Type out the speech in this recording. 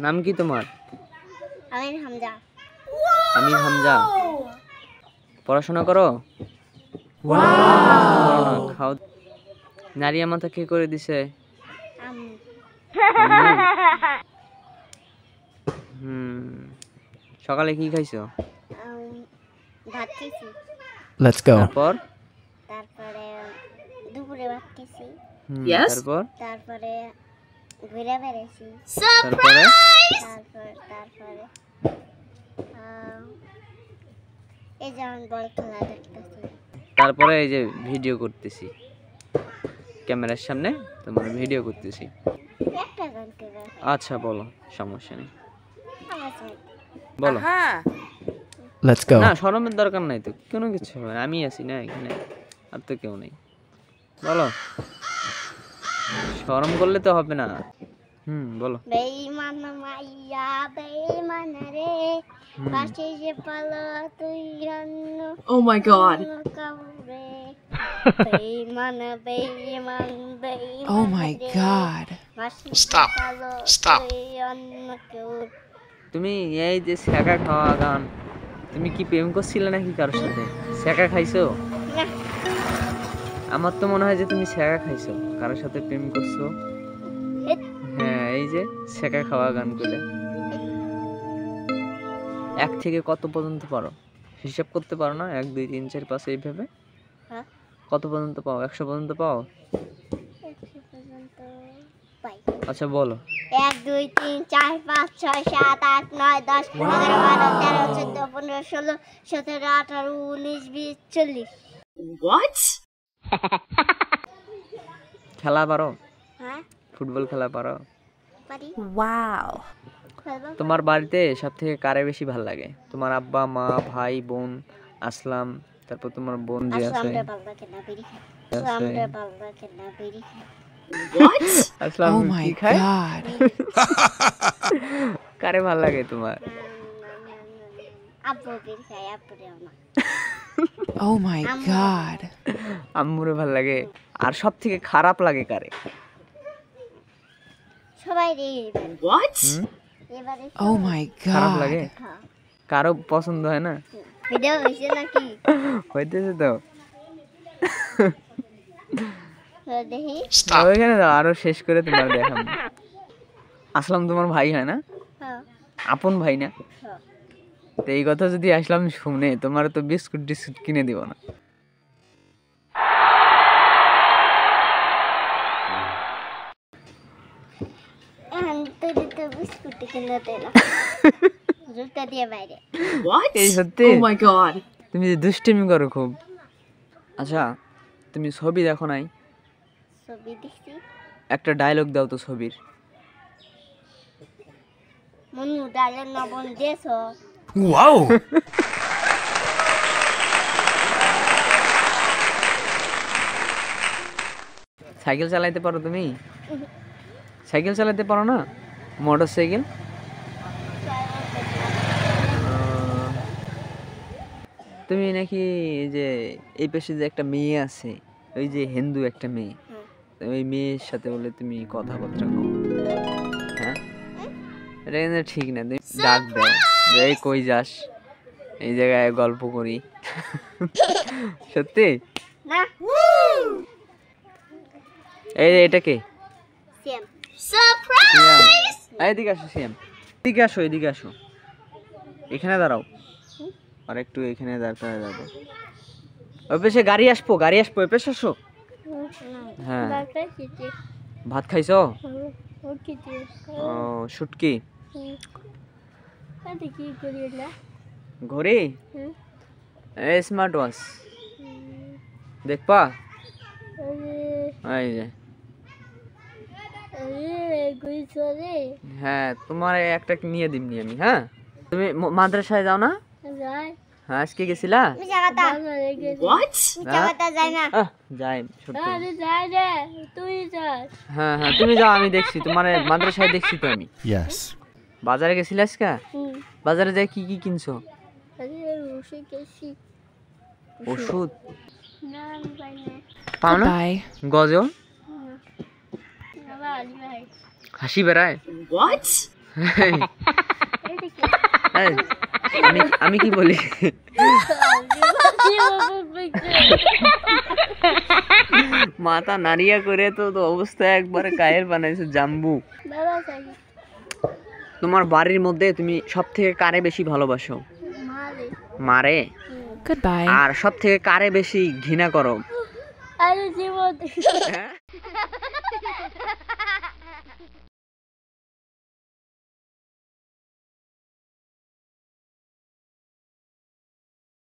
নাম কি তোমার? আমির হামজা। আমির হামজা। পড়াশোনা করো? খাও। নারিয়া মাথা কে করে দিছে? সকালে কি খাইছো? ভাত খেয়েছি। Let's go. তারপরে দুপুরে ভাত খেয়েছি। তারপরে ঘুরে বেড়েছি। তারপরে এই যেমন বল খেলা দেখতেছি। তারপরে এই যে ভিডিও করতেছি, ক্যামেরার সামনে তোমার ভিডিও করতেছি। একটা গান করে। আচ্ছা বলো, সমস্যা নেই, বলো। Let's go. না শরমের দরকার নাই তো, কোনো কিছু হবে না, আমি আছি না এখানে, আর তো কেউ নেই। বলো, শরম করলে তো হবে না। বলো। বেঈমান মাইয়া বেঈমান রে, পাশে যে পালো তুই অন্য। Oh my god. বেঈমান বেঈমান বেঈমান। Oh my god. Stop. তুমি এই যে শেখা খাওয়া গান, তুমি কি প্রেম করছিলে নাকি কারোর সাথে? শেখা খাইছো? না। আমার তো মনে হয় যে তুমি শেখা খাইছো, কারোর সাথে প্রেম করছো। হ্যাঁ, এই যে শেখা খাওয়া গান গুলো। 1 থেকে কত পর্যন্ত পারো? হিসাব করতে পারো না? 1 2 3 4 5 এইভাবে? হ্যাঁ। কত পর্যন্ত পাও? 100 পর্যন্ত পাও? 100 পর্যন্ত পাই। আচ্ছা বলো। 1 2 3 4 5 6 7 8 9 10 11 12 13 14 15 16 17 18 19 20 40। What? খেলা পারো? হ্যাঁ, ফুটবল খেলা পারো? পারি। Wow. তোমার বাড়িতে সবথেকে কারে বেশি ভালো লাগে? তোমার আব্বা মা ভাই বোন আসলাম, তারপর তোমার বোন যে আছে। আসলাম রে বাবা কেনা বিড়ি খায়। আসলাম রে বাবা কেনা বিড়ি খায়। What? আসলাম Oh কি my খায়? god. কারে ভালো লাগে তোমার? আব্বু বিড়ি খায়, আব্বু রে আমার। Oh my god. আম্মুরে ভালো লাগে। আর সব থেকে খারাপ লাগে কারে? সবাই রে। What? এবারে Oh my খারাপ লাগে? god. কারো পছন্দ হয় না? ভিডিও হইছে নাকি? হইতেছে তো। দেখি। ওইখানে দাও, আরো শেষ করে তোমার দেখাবো। আসলাম তোমার ভাই হয় না? হ্যাঁ। আপন ভাই না? হ্যাঁ। তো এই কথা যদি আসলাম শুনে, তোমার তো বিস্কুট টিস্কুট কিনে দিব না। তো বিস্কুট কিনে দে না। জুতা দিয়ে বাইরে। What? এই সত্যি? Oh my god. তুমি যে দুষ্টামি করো খুব। আচ্ছা, তুমি ছবি দেখো নাই? ছবি দেখছি। একটা ডায়লগ দাও তো ছবির। মনু ডালের নবন দেছো। Wow. সাইকেল চালাইতে পারো তুমি? সাইকেল চালাতে পারো না? Motor cycle? তুমি নাকি এই যে এই পাশে যে একটা মেয়ে আছে, ওই যে হিন্দু একটা মেয়ে, ওই মেয়ের সাথে বলে তুমি কথাবার্তা কও, হ্যাঁ? এটা কিন্তু ঠিক না। তুমি ডাক দাও যে এই কই যাস, এই জায়গায় গল্প করি। সত্যি? না। এটা কে? সিএম। সারপ্রাইজ। এদিকে আসো সিএম, এদিকে আসো, এদিকে আসো, এখানে দাঁড়াও, আর একটু এখানে দাঁড়ায় যাবো। ওই পাশে গাড়ি আসবো, ওই পাশে আসো। হ্যাঁ, ভাত খাইছো? ও শুটকি ঘড়ি, স্মার্ট ওয়াচ দেখবা? এই যে হ্যাঁ, তোমার একটা নিয়ে দিমনি আমি। হ্যাঁ, তুমি মাদ্রাসায় যাও না? হ্যাঁ, আজকে গেছিলা? What? যাই না। যাই, হ্যাঁ হ্যাঁ, তুমি যাও, আমি দেখছি তোমার মাদ্রাসায়, দেখছি তো আমি। Yes. বাজারে গেছিলা আজকে? বাজারে যাই কি কি কিনছো? ওষুধ পাও না? Bye. গজল হাসি বেড়ায়? What? এই, আমি কি বলি? মাথা নাড়িয়া করে তো অবস্থা একবারে কায়ের বানাইছে জাম্বু। তোমার বাড়ির মধ্যে তুমি সব থেকে কারে বেশি ভালোবাসো? মারে। Goodbye. আর সব থেকে কারে বেশি ঘৃণা করো? আরে জীবন হ্যাঁ?